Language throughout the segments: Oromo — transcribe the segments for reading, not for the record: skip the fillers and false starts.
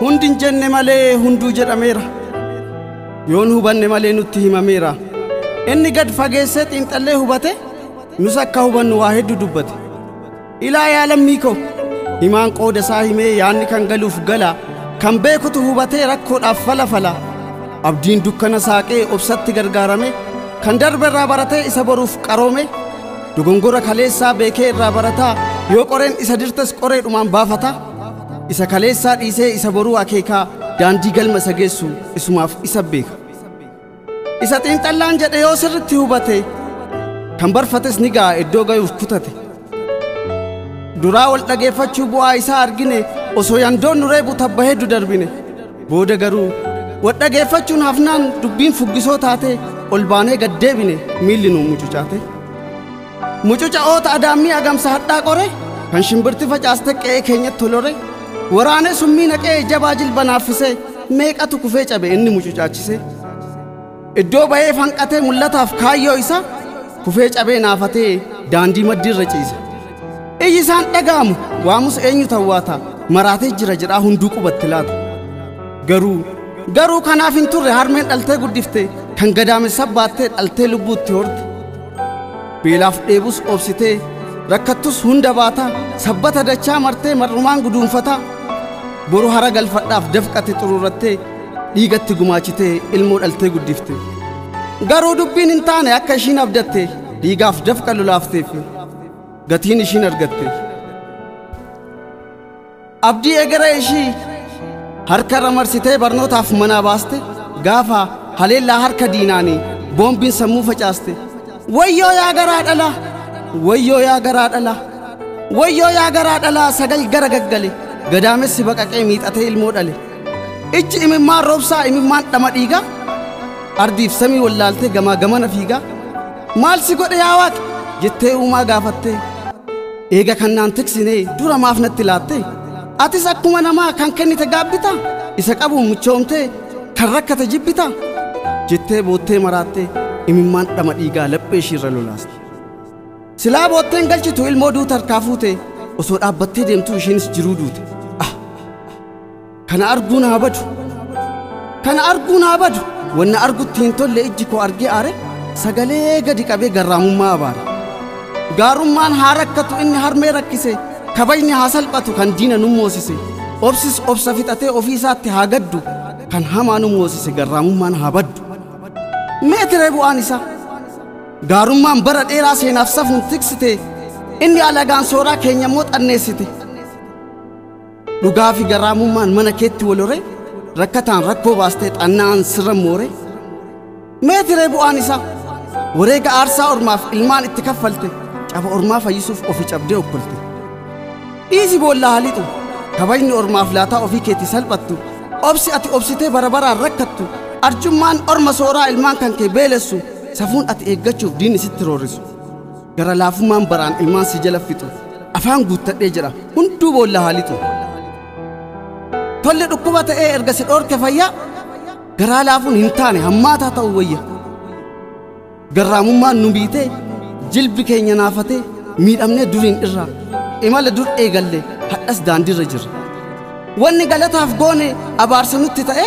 Hundin jenne malee hunduu jedhameera. Yoon hubanne malee nutti himameera. Inni gad fageessee xiinxallee hubate nus akka hubannu waa hedduu dubbate. Ilaa yaa lammii koo himaan qooda isaa himee yaanni kan galuuf gala kan beekutu hubatee rakkoodhaaf fala. Abdiin dukkana saaqee obsatti gargaarame kan darbe irraa baratee isa boruuf qaroome dogongora kaleessaa beekee irraa barataa yoo qoreen isa dirtes qoreedhumaan baafata. Isa kaleessaa dhiisee isa boruu akeekaa daandii galma isa geessu isumaaf isa beeka. Isa xiinxallaan jedhe yoo sirritti hubate kan barfates ni ga'a iddoo ga'uuf kutate. Duraa wal dhageeffachuu bu'aa isaa argine osoo yandoon nuree butabba hedduu darbine. Booda garuu wal dhageeffachuun hafnaan dubbiin fuggisoo taate ol baanee gad deebine miilli nuu mucucaate. Mucuca'oota adaammii agamsa hadhaa qore kan shimbirti facaaste qe'ee keenyatti tolore. Waraanee summii naqee jabaa jilba naaffisee meeqatu kufee cabe inni mucucaachise. Iddoo ba'ee fanqatee mul'ataaf kaayyoo isa kufee cabee naafatee daandii maddiirra ciise. Iyyi isaan dhaga'amu waamus eenyu tawwaata maraatee jira jedhaa hunduu qubatti laata. Garuu kanaaf hin turre harmeen dhaltee guddifte kan gadaamessa baattee dhaltee lubbuutti horte. Beelaaf dheebus obsitee rakkattus hunda baata sabbata dachaa martee marrumaan guduunfata. Boru hara galfadhaaf dafqate xururrattee dhiigatti gumaachitee ilmoo dhaltee guddifte. Garuu dubbiin hin taane akka ishiin abdatte dhiigaaf dafqa lolaafteef gatiin ishiin argatte. Abdii egeree ishii harkarra marsitee barnootaaf manaa baaste gaafa haleellaa harka diinaanii boombiin sammuu facaaste. Wayyoo yaa garaa dhalaa wayyoo yaa garaa dhalaa wayyoo yaa garaa dhalaa sagal gara gaggale gadaamessi baqaqee miixatee ilmoo dhale. Ijji imimmaan roobsaa imimmaan dhama dhiigaa ardiif samii wallaaltee gamaa gamana fiigaa. Maal si godhe yaa Waaqi jettee uumaa gaafattee eega kannaan tiksinee dura maaf natti laatte. Atis akkuma namaa kan kennite gaabbita isa qabuun muchoomtee kan rakkate jibbita jettee boottee maraattee imimmaan dhama dhiigaa laphee ishiirra lolaaste. Silaa bootteen galchitu ilmoo duuta harkaa fuute osoo dhaabbattee deemtuu ishiinis jiruu duute. Kana arguu naa badu wanna argutti hin tolle ijji koo argee aare sagalee gadi qabee garraamummaa abaare. Gaarummaan haa rakkatu inni harmee rakkise kabajni haa salphatu kan diina nu moosise. Obsis obsa fixatee ofii isaatti haa gaddu kan hamaa nu moosise garraamummaan haa baddu. Meetiree bu'aan isaa gaarummaan bara dheeraa seenaaf safuun tiksite inni alagaan sooraa keenya immoo xanneessite. Dhugaa fi garraamummaan mana keetti walore rakkataan rakkoo baastee xannaan sirra moore. Meetiree bu'aan isaa wareega aarsaa ormaaf ilmaan itti kaffalte caba ormaa fayyisuuf ofi cabdee okkolte. Dhiisi boollaa haalixu kabajni ormaaf laataa ofii keetti salphattu obsi ati obsitee barabaraan rakkattu arjummaan orma sooraa ilmaan kan kee beelessu safuun ati eeggachuuf diinni sitti roorrisu. Gara laafummaan baraan ilmaan si jala fixu afaan guuttadhee jira hunduu boollaa haalixu. Tolli dhukkuba ta'ee erga si dhoorke fayyaa garaa laafuun hin taane hammaataa ta'uu wayya. Garraamummaan nu biitee jilbi keenya naafatee miidhamnee duriin irraa imala dur eegalle hadhas daandiirra jirra. Wanni galataaf goone abaarsa nutti ta'e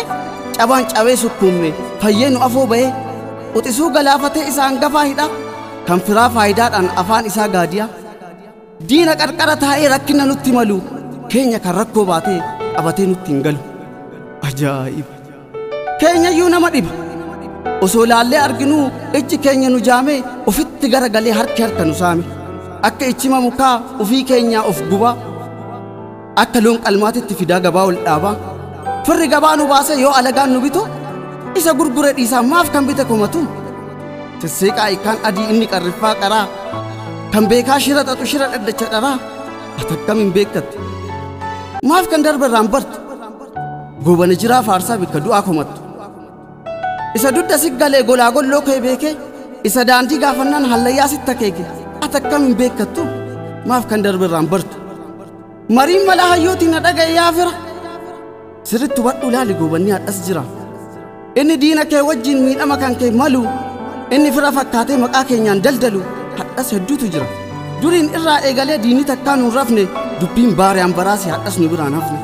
cabaan cabee sukkuumne fayyee nu afoo ba'ee uxisuu galaafatee isa hangafaa hidha kan firaa faayidaadhaan afaan isaa gaadiyaa. Diina qarqara taa'ee rakkina nutti malu keenya kan rakkoo baatee qabatee nutti hin galu. Ajaa'iba! Keenyayyuu nama dhiba osoo laallee arginuu ijji keenya nu jaamee ofitti garagalee harki harka nu saame. Akka ichima mukaa ufii keenyaa of gubaa akka loon qalmaatitti fidaa gabaa ol dhaabaa. Firri gabaa nu baasee yoo alagaan nu bitu isa gurgure dhiisaa maaf kan bite komatu. Sesseeqaa ikkaan adii inni qarriffaa qaraa kan beekaa shira xaxu shira dhaddacha dharaa ati akkam hin beektatte. Maaf kan darbe irraan bartu goobana jiraa faarsaa bikka du'aa komattu. Isa dudda si galee golaa golloo kee beekee isa daandii gaafannaan hallayyaa sitti akeeke ati akkam hin beekattu. Maaf kan darbe irraan bartu mariin mala hayyootiin na dhaga'e yaa fira sirritti hubadhu ilaali goobanni hadhas jira. Inni diina kee wajjin miidhama kan kee malu inni fira fakkaatee maqaa keenyaan daldalu hadhas hedduutu jira. Duriin irraa eegalee diinni takkaan hin rafne dubbiin baariyaan baraasii hadhas nu biraan hafne.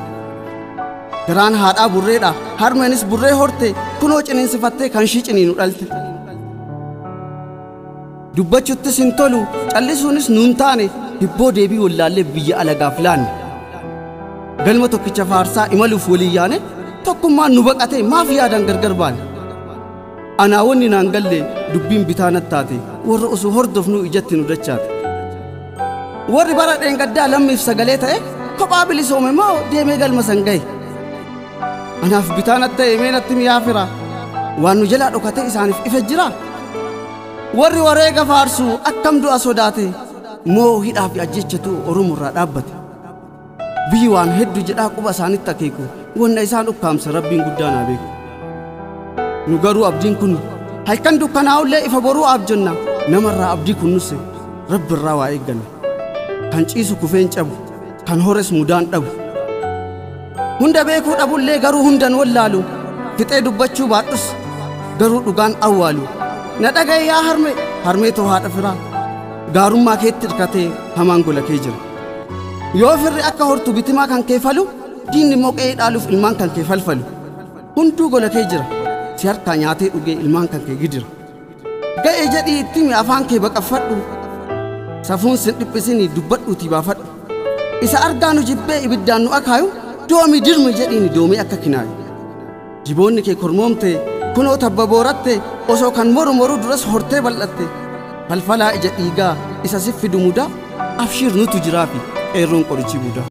garaan haadhaa burreedha harmeenis burree horte kunoo ciniinsifattee kan ishii ciniinu dhalte dubbachuuttis hin tolu callisuunis nuun taane hibboo deebii wallaallee biyya alagaaf laanne galma tokkicha faarsaa imaluuf walii yaane tokkummaan nu baqatee maaf yaadan gargar baane anaa wanni naan galle dubbiin bitaa nattaate warra osoo hordofnu ijatti nu dachaate warri bara dheengaddaa lammiif sagalee ta'e kophaa bilisoome moo deemee galma san gahe anaaf bitaa natta'e meenatti miyaa fira waan nu jalaa dhokate isaaniif ife jira warri wareega faarsu akkam du'a sodaate moo hidhaa fi ajjechatu oromurraa dhaabbate biyyi waan hedduu jedhaa quba isaanitti akeeku wanna isaan ukkaamsa rabbiin guddaan haa beeku nu garuu abdiin kun halkan dukkanaa'ullee ifa boruu abjonna namarraa abdii kunnusse rabbirraa waa eegganne kan ciisu kufeen cabu kan hores mudaan dhabu hunda beekuu dhabullee garuu hundan wallaalu fixee dubbachuu baadhus garuu dhugaan awwaalu na dhagaye yaa harmee too haadha firaa gaarummaa keetti hirkatee hamaan gola kee jira yoo firri akka hortu bitimaa kan kee falu diinni moqee dhaaluuf ilmaan kan kee falfalu hunduu gola kee jira si harkaa nyaatee dhugee ilmaan kan kee gidira ga'ee jedhii ittimi afaan kee baqaffadhu safuun sin dhiphisinii dubbadhuutii baafadhu isa argaa nu jibbee ibiddaan nu akaayu doomi dirmi jedhiini doomee akka kinaayu jiboonni kee kormoomte kunoo tabba booratte osoo kan moru duras hortee bal'atte falfalaa ija dhiigaa isa siffidu mudaa afshiir nutu jiraafi qeerroon qorichi budaa